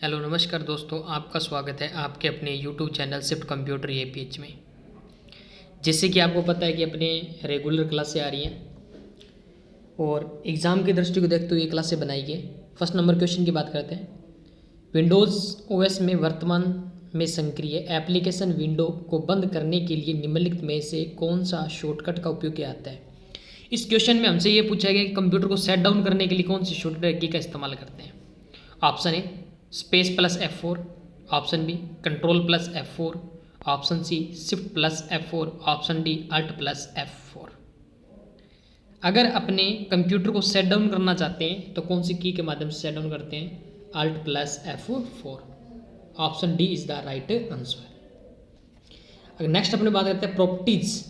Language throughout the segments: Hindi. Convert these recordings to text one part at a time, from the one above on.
हेलो नमस्कार दोस्तों, आपका स्वागत है आपके अपने YouTube channel shift computer APH में। जैसे कि आपको पता है कि अपने रेगुलर क्लासें आ रही हैं और एग्ज़ाम की दृष्टि को देखते हुए ये क्लासें बनाई गई। फर्स्ट नंबर क्वेश्चन की बात करते हैं। विंडोज़ OS में वर्तमान में सक्रिय एप्लीकेशन विंडो को बंद करने के लिए निम्नलिखित में से कौन सा शॉर्टकट का उपयोग किया जाता है। इस क्वेश्चन में हमसे ये पूछा गया कि कंप्यूटर को सेट डाउन करने के लिए कौन सी शॉर्टकट की का इस्तेमाल करते हैं। Option A space plus F4, option B control plus F4, option C shift plus F4, option D alt plus F4। अगर अपने कंप्यूटर को सेट डाउन करना चाहते हैं तो कौन सी की के माध्यम से सेट डाउन करते हैं? Alt plus F4। Option D is the right answer. अगर नेक्स्ट अपने बात करते हैं प्रॉपर्टीज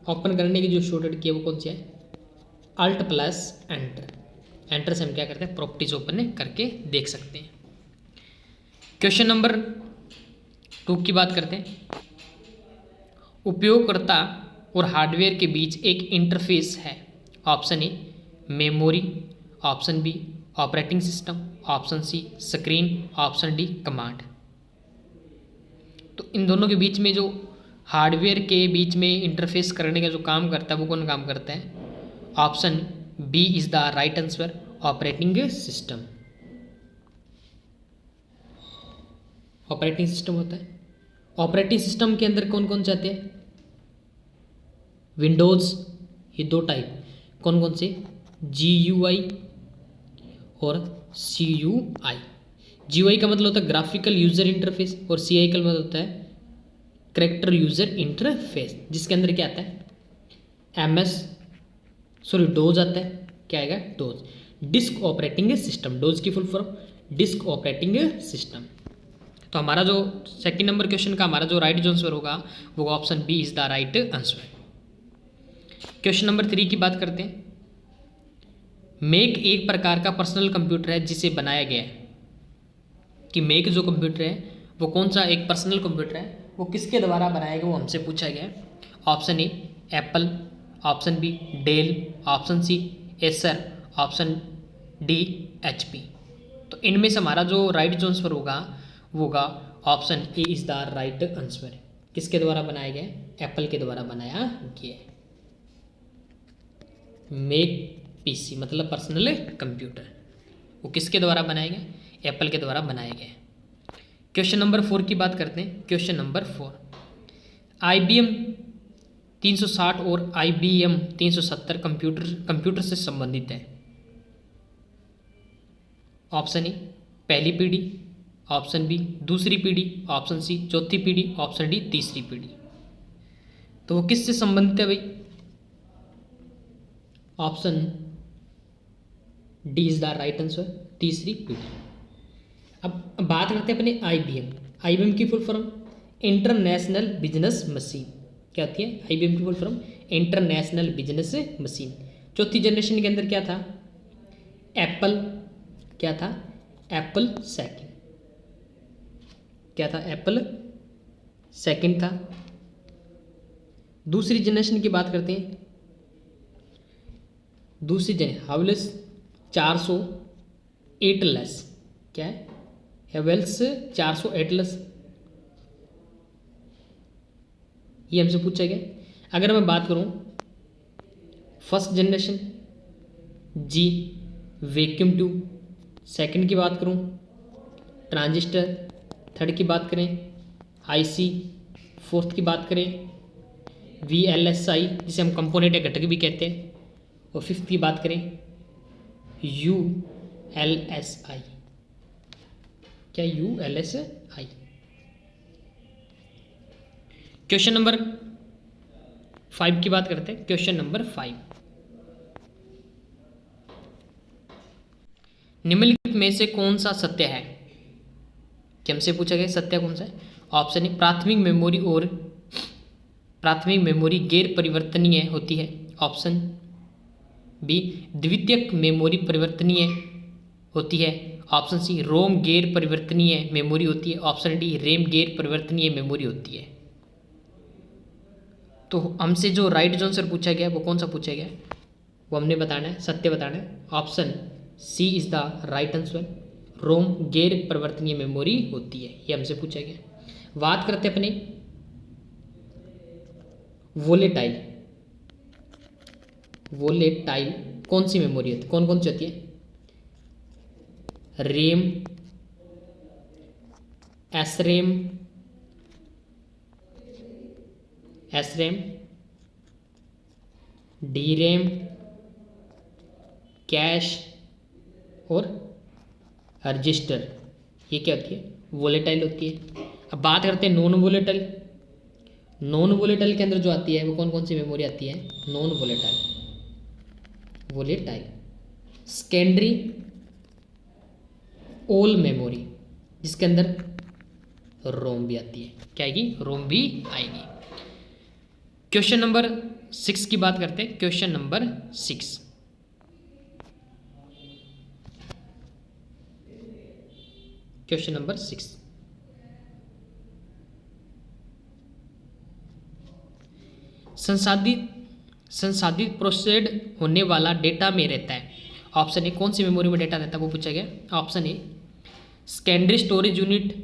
ओपन करने की जो शॉर्टकट की है वो कौन सी है? Alt plus enter. एंटर से हम क्या करते हैं? प्रॉपर्टीज ओपन करके देख सकते हैं। क्वेश्चन नंबर 2 की बात करते हैं। उपयोगकर्ता और हार्डवेयर के बीच एक इंटरफेस है। Option A memory, option B operating system, option C screen, option D command. तो इन दोनों के बीच में जो हार्डवेयर के बीच में इंटरफेस करने का जो काम करता है वो कौन काम करता है? Option B is the right answer, operating system. Operating system होता है। ऑपरेटिंग सिस्टम के अंदर कौन कौन से आते हैं? विंडोज़, ये दो टाइप कौन कौन से? GUI और CUI। GUI का मतलब होता है ग्राफिकल यूजर इंटरफेस और CI का मतलब होता है कैरेक्टर यूजर इंटरफेस, जिसके अंदर क्या आता है? डोज आता है। क्या आएगा? DOS, disk operating system. DOS की full form disk operating system. तो हमारा जो सेकंड नंबर क्वेश्चन का हमारा जो राइट आंसर होगा वो option B is the right answer. Question number 3 की बात करते हैं। मेक एक प्रकार का पर्सनल कंप्यूटर है जिसे बनाया गया है। कि मेक जो कंप्यूटर है वो कौन सा एक पर्सनल कंप्यूटर है, वो किसके द्वारा बनाया गया, वो हमसे पूछा गया है। Option A Apple, option B Dell, option C Acer, option D HP। तो इनमें से हमारा जो राइट आंसर होगा वो होगा option A is the right answer. किसके द्वारा बनाया गया? एप्पल के द्वारा बनाया गया। मेक PC मतलब पर्सनल कंप्यूटर, वो किसके द्वारा बनाया गया? एप्पल के द्वारा बनाया गया। क्वेश्चन नंबर 4 की बात करते हैं। क्वेश्चन नंबर 4, IBM 360 और IBM 370 कंप्यूटर से संबंधित है। ऑप्शन ए पहली पीढ़ी, ऑप्शन बी दूसरी पीढ़ी, ऑप्शन सी चौथी पीढ़ी, ऑप्शन डी तीसरी पीढ़ी। तो वो किससे संबंधित है भाई? Option D is the right answer, तीसरी पीढ़ी। अब बात करते हैं अपने IBM की full form international business machine. क्या होती है? IBM की full form international business machine. चौथी जनरेशन के अंदर क्या था? एप्पल। क्या था? Apple second. क्या था? एप्पल सेकंड था। दूसरी जनरेशन की बात करते हैं। दूसरी जनरेशन हावेल्स 400 एटलस। क्या है? हेवेल्स 400 एटलस, ये हमसे पूछा गया। अगर मैं बात करूं first generation G vacuum tube, second की बात करूं ट्रांजिस्टर, थर्ड की बात करें IC, फोर्थ की बात करें VLSI जिसे हम कंपोनेंट या घटक भी कहते हैं, और फिफ्थ की बात करें ULSI। क्या? ULSI। क्वेश्चन नंबर 5 की बात करते हैं। क्वेश्चन नंबर 5, निम्नलिखित में से कौन सा सत्य है? कि हमसे पूछा गया सत्य कौन सा है? ऑप्शन ए प्राथमिक मेमोरी गैर परिवर्तनीय होती है, ऑप्शन बी द्वितीयक मेमोरी परिवर्तनीय होती है, ऑप्शन सी रोम गैर परिवर्तनीय मेमोरी होती है, ऑप्शन डी रैम गैर परिवर्तनीय मेमोरी होती है। तो हमसे जो राइट आंसर पूछा गया वो कौन सा पूछा गया? वो हमने बताना है, सत्य बताना है। Option C is the right answer, ROM गैर परिवर्तनीय मेमोरी होती है, ये हमसे पूछा गया। बात करते अपने वोलेटाइल। वोलेटाइल कौन सी मेमोरी होती है, कौन कौन सी होती है? रैम, एसरैम, एसरैम, डीरैम, कैश और रजिस्टर, ये क्या होती है? वोलेटाइल होती है। अब बात करते हैं नॉन वोलेटाइल। नॉन वोलेटाइल के अंदर जो आती है वो कौन कौन सी मेमोरी आती है? नॉन वोलेटाइल, वोलेटाइल सेकेंडरी ओल मेमोरी, जिसके अंदर रोम भी आती है। क्या आएगी? रोम भी आएगी। क्वेश्चन नंबर 6 की बात करते हैं। क्वेश्चन नंबर 6, क्वेश्चन नंबर 6, संसाधित प्रोसेस्ड होने वाला डेटा में रहता है। ऑप्शन ए, कौन सी मेमोरी में डेटा रहता है वो पूछा गया। Option A secondary storage unit,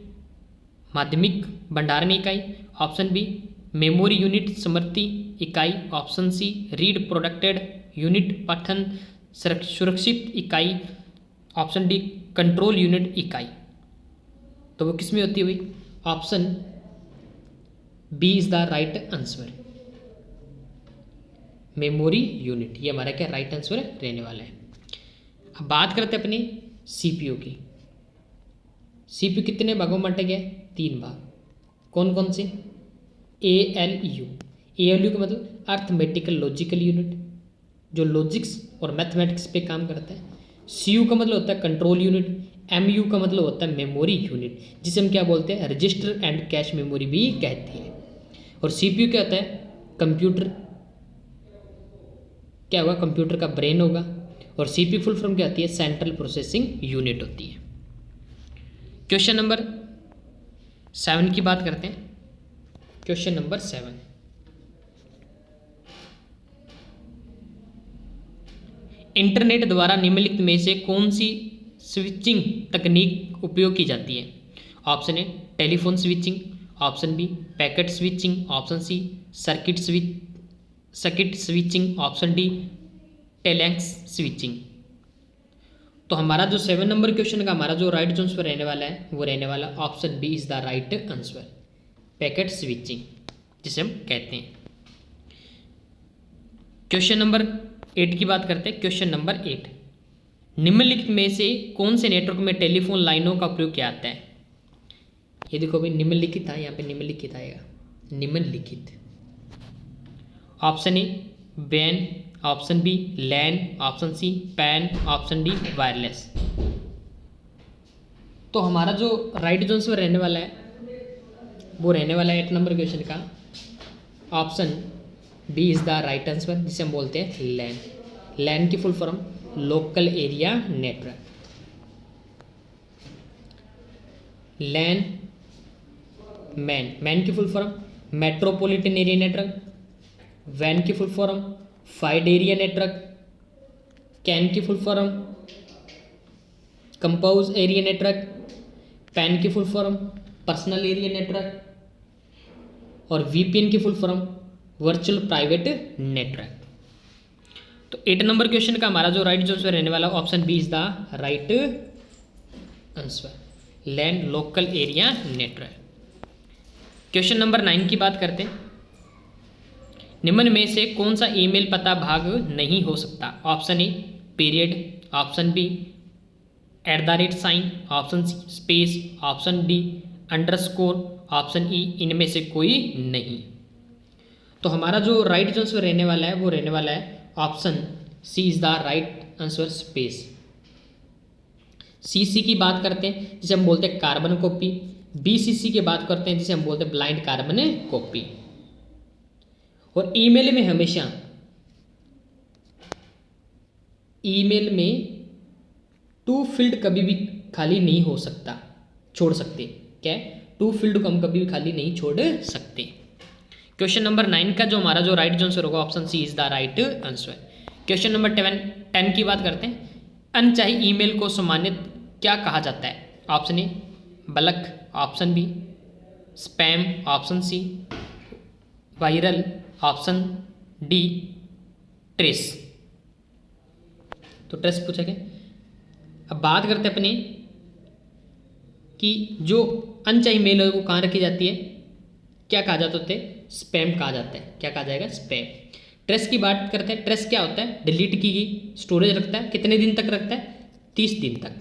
माध्यमिक भंडारण इकाई। ऑप्शन बी मेमोरी यूनिट, स्मृति इकाई। Option C read protected unit, पठन सुरक्षित इकाई। ऑप्शन डी कंट्रोल यूनिट इकाई। तो वो किस में होती है भाई? Option B is the right answer, memory unit. ये हमारा क्या राइट आंसर रहने वाला है। अब बात करते हैं अपने सीपीयू की। सीपीयू कितने भागों में बंटा गया है? 3 भाग। कौन कौन से? ALU। ALU का मतलब अर्थमेटिकल लॉजिकल यूनिट, जो लॉजिक्स और मैथमेटिक्स पे काम करता है। CU का मतलब होता है कंट्रोल यूनिट। MU का मतलब होता है मेमोरी यूनिट, जिसे हम क्या बोलते हैं? रजिस्टर एंड कैश मेमोरी भी कहते हैं। और CPU क्या होता है? कंप्यूटर, क्या होगा? कंप्यूटर का ब्रेन होगा। और CPU फुल फॉर्म क्या होती है? सेंट्रल प्रोसेसिंग यूनिट होती है। क्वेश्चन नंबर 7 की बात करते हैं। क्वेश्चन नंबर 7, इंटरनेट द्वारा निम्नलिखित में से कौन सी स्विचिंग तकनीक उपयोग की जाती है? Option A telephone switching. Option B packet switching. Option C circuit switching. Option D telex switching. तो हमारा जो 7 नंबर क्वेश्चन का हमारा जो राइट आंसर रहने वाला है वो रहने वाला option B is the right answer, packet switching, जिसे हम कहते हैं। क्वेश्चन नंबर 8 की बात करते हैं। क्वेश्चन नंबर 8, निम्नलिखित में से कौन से नेटवर्क में टेलीफोन लाइनों का प्रयोग किया जाता है? ये देखो भाई, निम्नलिखित था, यहाँ पे निम्नलिखित आएगा, निम्नलिखित। ऑप्शन ए वैन, option B LAN, option C PAN, option D wireless. तो हमारा जो राइट आंसर रहने वाला है वो रहने वाला है 8 नंबर क्वेश्चन का option B is the right answer, जिसे हम बोलते हैं लैन। लैन की full form local area network. LAN MAN, MAN की full form metropolitan area network. वैन की full form wide area network. CAN की full form compound area network. PAN की full form personal area network. और वीपीएन की full form virtual private network. तो 8 नंबर क्वेश्चन का हमारा जो राइट आंसर रहने वाला option B is the right answer, LAN local area network. Question number 9 की बात करते हैं। निम्न में से कौन सा ईमेल पता भाग नहीं हो सकता? Option A period, option B @at sign, option C space, option D underscore, option E इनमें से कोई नहीं। तो हमारा जो राइट आंसर रहने वाला है वो रहने वाला है option C is the right answer, space. CC की बात करते हैं जिसे हम बोलते हैं कार्बन कॉपी। बीसीसी की बात करते हैं जिसे हम बोलते हैं ब्लाइंड कार्बन कॉपी। और ईमेल में हमेशा ईमेल में टू फील्ड कभी भी खाली नहीं हो सकता, छोड़ सकते। क्या है? टू फील्ड को हम कभी भी खाली नहीं छोड़ सकते। क्वेश्चन नंबर 9 का जो हमारा जो राइट आंसर होगा option C is the right answer. Question number 10 की बात करते हैं। अनचाही ईमेल को सम्मानित क्या कहा जाता है? Option A bulk, option B spam, option C viral, option D trace. तो ट्रेस पूछा गया। अब बात करते हैं अपने कि जो अनचाही मेल है वो कहाँ रखी जाती है, क्या कहा जाता है? स्पैम कहा जाता है। क्या कहा जाएगा? स्पैम। ट्रेस की बात करते हैं। ट्रेस क्या होता है? डिलीट की गई स्टोरेज रखता है। कितने दिन तक रखता है? 30 दिन तक।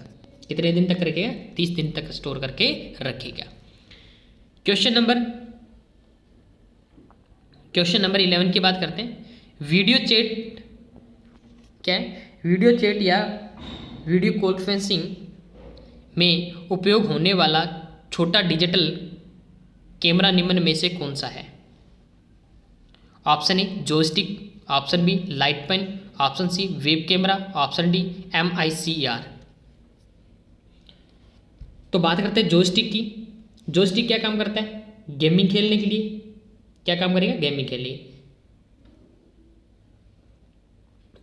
कितने दिन तक रखेगा? 30 दिन तक स्टोर करके रखेगा। क्वेश्चन नंबर 11 की बात करते हैं। वीडियो चैट क्या है? वीडियो चैट या वीडियो कॉन्फ्रेंसिंग में उपयोग होने वाला छोटा डिजिटल कैमरा निम्न में से कौन सा है? Option A joystick, option B light pen, option C web camera, option D MICR। तो बात करते हैं जॉयस्टिक की। जॉयस्टिक क्या काम करता है? गेमिंग खेलने के लिए। क्या काम करेगा? गेमिंग के लिए।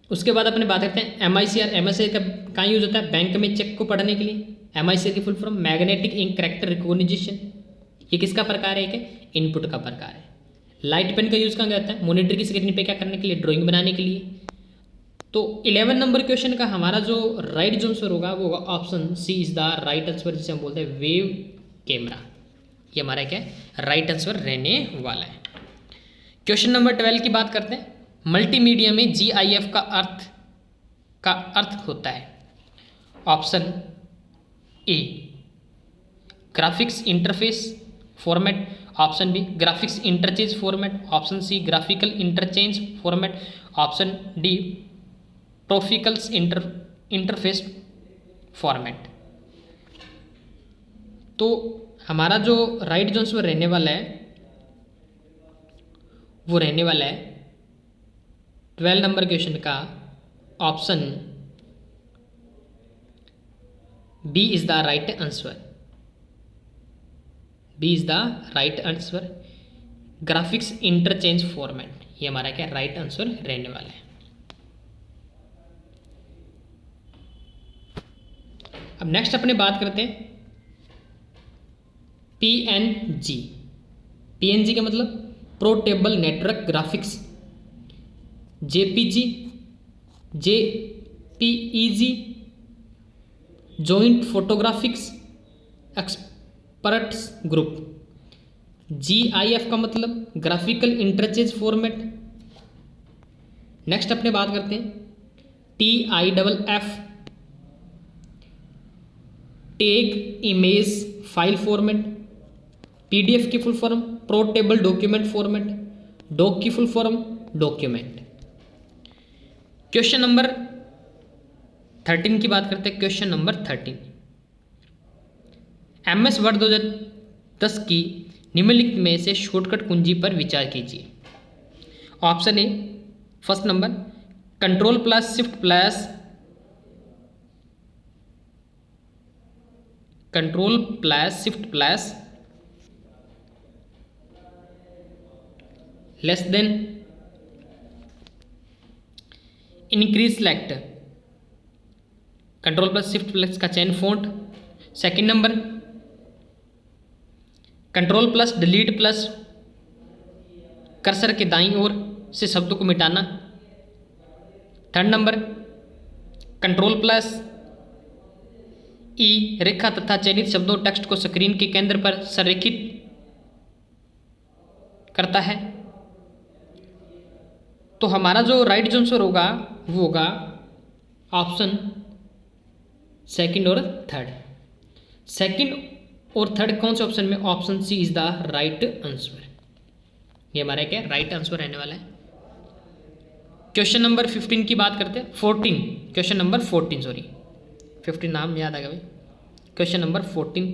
उसके बाद अपने बात करते हैं MICR। MICR का कहाँ यूज होता है? बैंक में चेक को पढ़ने के लिए। MICR की full form magnetic ink character recognition. ये किसका प्रकार है? एक इनपुट का प्रकार है। लाइट पेन का यूज कहाँ जाता है? मॉनिटर की स्क्रीन पे क्या करने के लिए? ड्राइंग बनाने के लिए। तो 11 नंबर क्वेश्चन का हमारा जो राइट जो आंसर होगा वो होगा option C is the right answer, जिसे हम बोलते हैं वेव कैमरा। ये हमारा क्या है? राइट आंसर रहने वाला है। क्वेश्चन नंबर 12 की बात करते हैं। मल्टीमीडिया में GIF का अर्थ होता है। Option A graphics interface format, option B graphics interchange format, option C graphical interchange format, option D tropicals interface format. तो हमारा जो राइट जो आंसर रहने वाला है वो रहने वाला है 12 नंबर क्वेश्चन का option B is the right answer. B is the right answer, graphics interchange format. ये हमारा क्या राइट आंसर रहने वाला है। अब नेक्स्ट अपने बात करते हैं PNG। PNG का मतलब portable network graphics. JPG, JPEG joint photographics experts group. GIF का मतलब ग्राफिकल इंटरचेंज फॉर्मेट। नेक्स्ट अपने बात करते हैं TIFF tag image file format. PDF की full form portable document format. DOC की full form document. Question number 13 की बात करते हैं। क्वेश्चन नंबर 13 MS वर्ड 2010 की निम्नलिखित में से शॉर्टकट कुंजी पर विचार कीजिए। Option A first number control plus shift plus less then increase select. Control plus shift plus का change font. Second number control plus delete plus cursor के दाईं ओर से शब्द को मिटाना। Third number control plus E रेखा तथा चयनित शब्दों टेक्स्ट को स्क्रीन के केंद्र पर संरेखित करता है। तो हमारा जो राइट जो आंसर होगा वो होगा ऑप्शन सेकंड और थर्ड। सेकंड और थर्ड कौन से ऑप्शन में? Option C is the right answer. ये हमारा क्या राइट आंसर रहने वाला है। क्वेश्चन नंबर 15 की बात करते हैं। 14 क्वेश्चन नंबर 14 सॉरी 15 नाम याद आ गया भाई। क्वेश्चन नंबर 14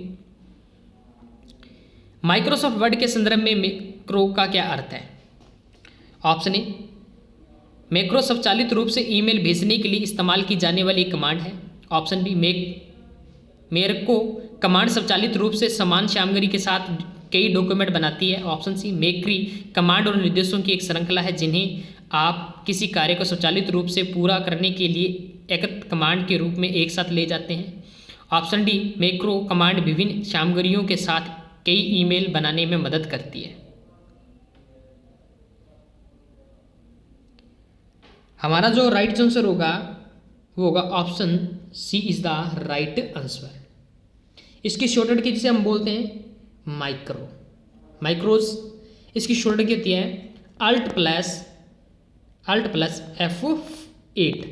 माइक्रोसॉफ्ट वर्ड के संदर्भ में मैक्रो का क्या अर्थ है? ऑप्शन ए मैक्रो स्वचालित रूप से ईमेल भेजने के लिए इस्तेमाल की जाने वाली एक कमांड है। ऑप्शन बी मेरको कमांड स्वचालित रूप से समान सामग्री के साथ कई डॉक्यूमेंट बनाती है। ऑप्शन सी मेक्री कमांड और निर्देशों की एक श्रृंखला है जिन्हें आप किसी कार्य को स्वचालित रूप से पूरा करने के लिए एक कमांड के रूप में एक साथ ले जाते हैं। ऑप्शन डी, मैक्रो कमांड विभिन्न सामग्रियों के साथ कई ईमेल बनाने में मदद करती है। हमारा जो राइट आंसर होगा वो होगा option C is the right answer. इसकी शॉर्टकट की जिसे हम बोलते हैं माइक्रो, माइक्रोज। इसकी शॉर्टकट की होती है अल्ट प्लस F8।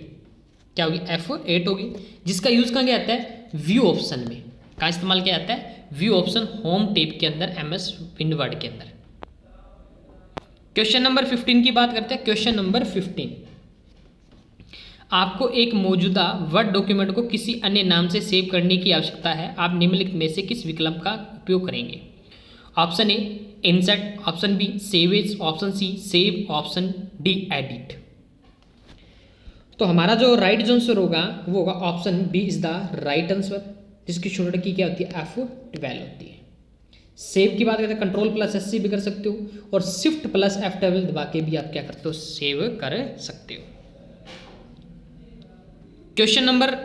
क्या होगी? F8 होगी, जिसका यूज कहाँ किया जाता है? व्यू ऑप्शन में। कहाँ इस्तेमाल किया जाता है? व्यू ऑप्शन होम टैब के अंदर, MS विंडवर्ड के अंदर। क्वेश्चन नंबर 15 की बात करते हैं। क्वेश्चन नंबर 15, आपको एक मौजूदा वर्ड डॉक्यूमेंट को किसी अन्य नाम से सेव करने की आवश्यकता है। आप निम्नलिखित में से किस विकल्प का उपयोग करेंगे? Option A insert, option B save as, option C save, option D edit. तो हमारा जो राइट आंसर होगा वो होगा option B is the right answer, जिसकी शॉर्टकट की क्या होती है? F12 होती है। सेव की बात करते हैं, कंट्रोल प्लस SC भी कर सकते हो, और शिफ्ट प्लस F12 दबा के भी आप क्या करते हो? सेव कर सकते हो। क्वेश्चन नंबर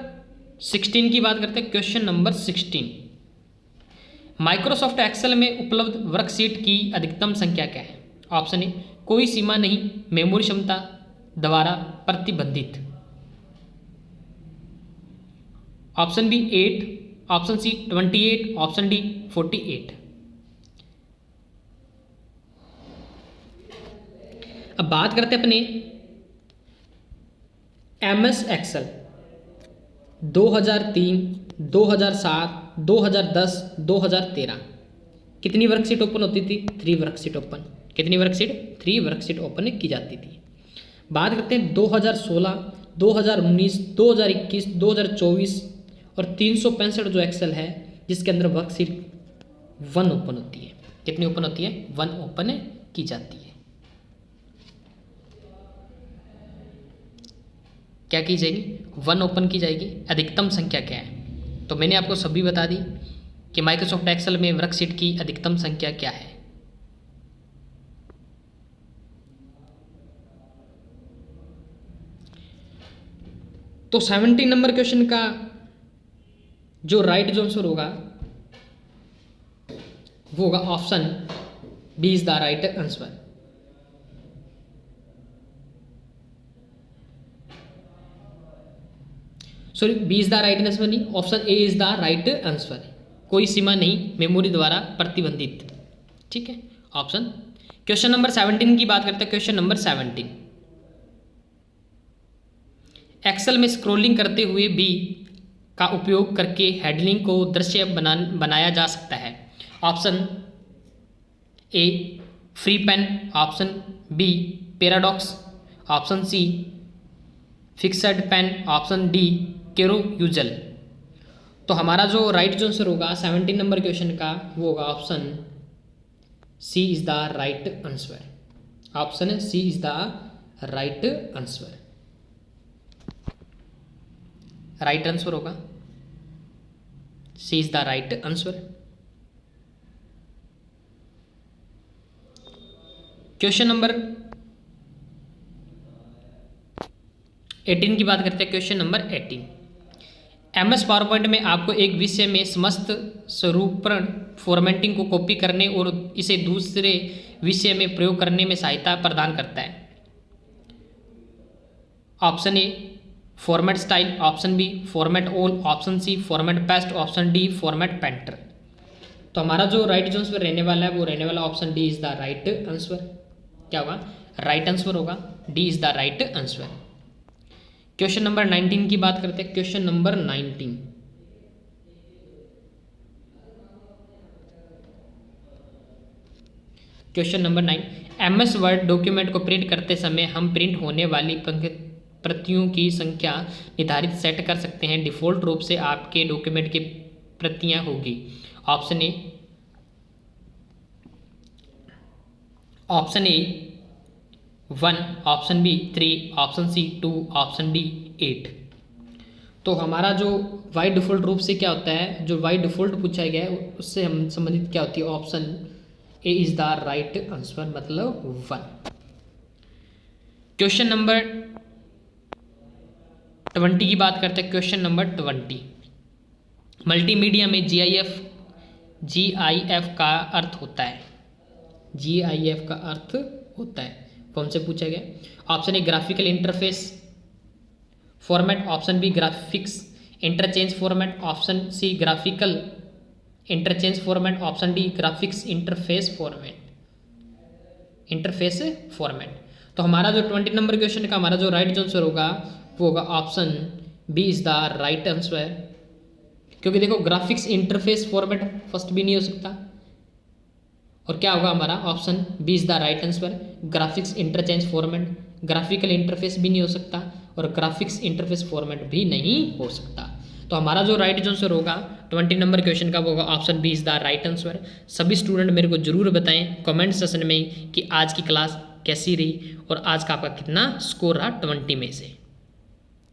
16 की बात करते हैं। क्वेश्चन नंबर 16, माइक्रोसॉफ्ट एक्सेल में उपलब्ध वर्कशीट की अधिकतम संख्या क्या है? ऑप्शन ए कोई सीमा नहीं, मेमोरी क्षमता द्वारा प्रतिबंधित, option B 8, option C 28, option D 48। अब बात करते हैं अपने MS एक्सेल 2003, 2007, 2010, 2013 कितनी वर्कशीट ओपन होती थी? 3 वर्कशीट ओपन। कितनी वर्कशीट? 3 वर्कशीट ओपन की जाती थी। बात करते हैं 2016, 2019, 2021, 2024 और 365 जो एक्सेल है, जिसके अंदर वर्कशीट 1 ओपन होती है। कितनी ओपन होती है? 1 ओपन की जाती है। क्या की जाएगी? 1 ओपन की जाएगी। अधिकतम संख्या क्या है? तो मैंने आपको सभी बता दी कि माइक्रोसॉफ्ट एक्सेल में वर्कशीट की अधिकतम संख्या क्या है। तो 17 नंबर क्वेश्चन का जो राइट आंसर होगा वो होगा option B is the right answer. Sorry, B is the right answer नहीं, option A is the right answer. कोई सीमा नहीं, मेमोरी द्वारा प्रतिबंधित। ठीक है, ऑप्शन। क्वेश्चन नंबर 17 की बात करते हैं। क्वेश्चन नंबर 17, एक्सेल में स्क्रॉलिंग करते हुए बी का उपयोग करके हेडलिंग को दृश्य बनाया जा सकता है। Option A free pen, option B paradox, option C fixed pen, option D carousel. तो हमारा जो राइट आंसर होगा 17 नंबर क्वेश्चन का वो होगा option C is the right answer. Option C is the right answer. Right answer होगा C is the right answer. Question number 18 की बात करते हैं। Question number 18, MS PowerPoint में आपको एक विषय में समस्त स्वरूपण फॉर्मेटिंग को कॉपी करने और इसे दूसरे विषय में प्रयोग करने में सहायता प्रदान करता है। Option A format style, option B format all, option C format paste, option D format painter. तो हमारा जो राइट आंसर रहने वाला है वो रहने वाला option D is the right answer. क्या होगा? राइट आंसर होगा D is the right answer. Question number 19 की बात करते हैं। Question number 19, question number 9, MS word document को प्रिंट करते समय हम प्रिंट होने वाली प्रतियों की संख्या निर्धारित सेट कर सकते हैं। डिफ़ॉल्ट रूप से आपके डॉक्यूमेंट की प्रतियां होगी। Option A 1, option B 3, option C 2, option D 8। तो हमारा जो वाई डिफ़ॉल्ट रूप से क्या होता है, जो वाई डिफ़ॉल्ट पूछा गया है उससे हम संबंधित क्या होती है? Option A is the right answer, मतलब 1। क्वेश्चन नंबर 20 की बात करते हैं। क्वेश्चन नंबर 20, मल्टीमीडिया में जीआईएफ का अर्थ होता है, जीआईएफ का अर्थ होता है, वो हमसे पूछा गया। Option A graphical interface format, option B graphics interchange format, option C graphical interchange format, option D graphics interface format, interface format. तो हमारा जो 20 नंबर क्वेश्चन का हमारा जो राइट आंसर होगा वो होगा option B is the right answer, क्योंकि देखो ग्राफिक्स इंटरफेस फॉर्मेट फर्स्ट भी नहीं हो सकता, और क्या होगा हमारा option B is the right answer, graphics interchange format, graphical interface भी नहीं हो सकता और ग्राफिक्स इंटरफेस फॉर्मेट भी नहीं हो सकता। तो हमारा जो राइट आंसर होगा 20 नंबर क्वेश्चन का वो होगा option B is the right answer. सभी स्टूडेंट मेरे को जरूर बताएं कमेंट सेशन में कि आज की क्लास कैसी रही और आज का आपका कितना स्कोर रहा 20 में से।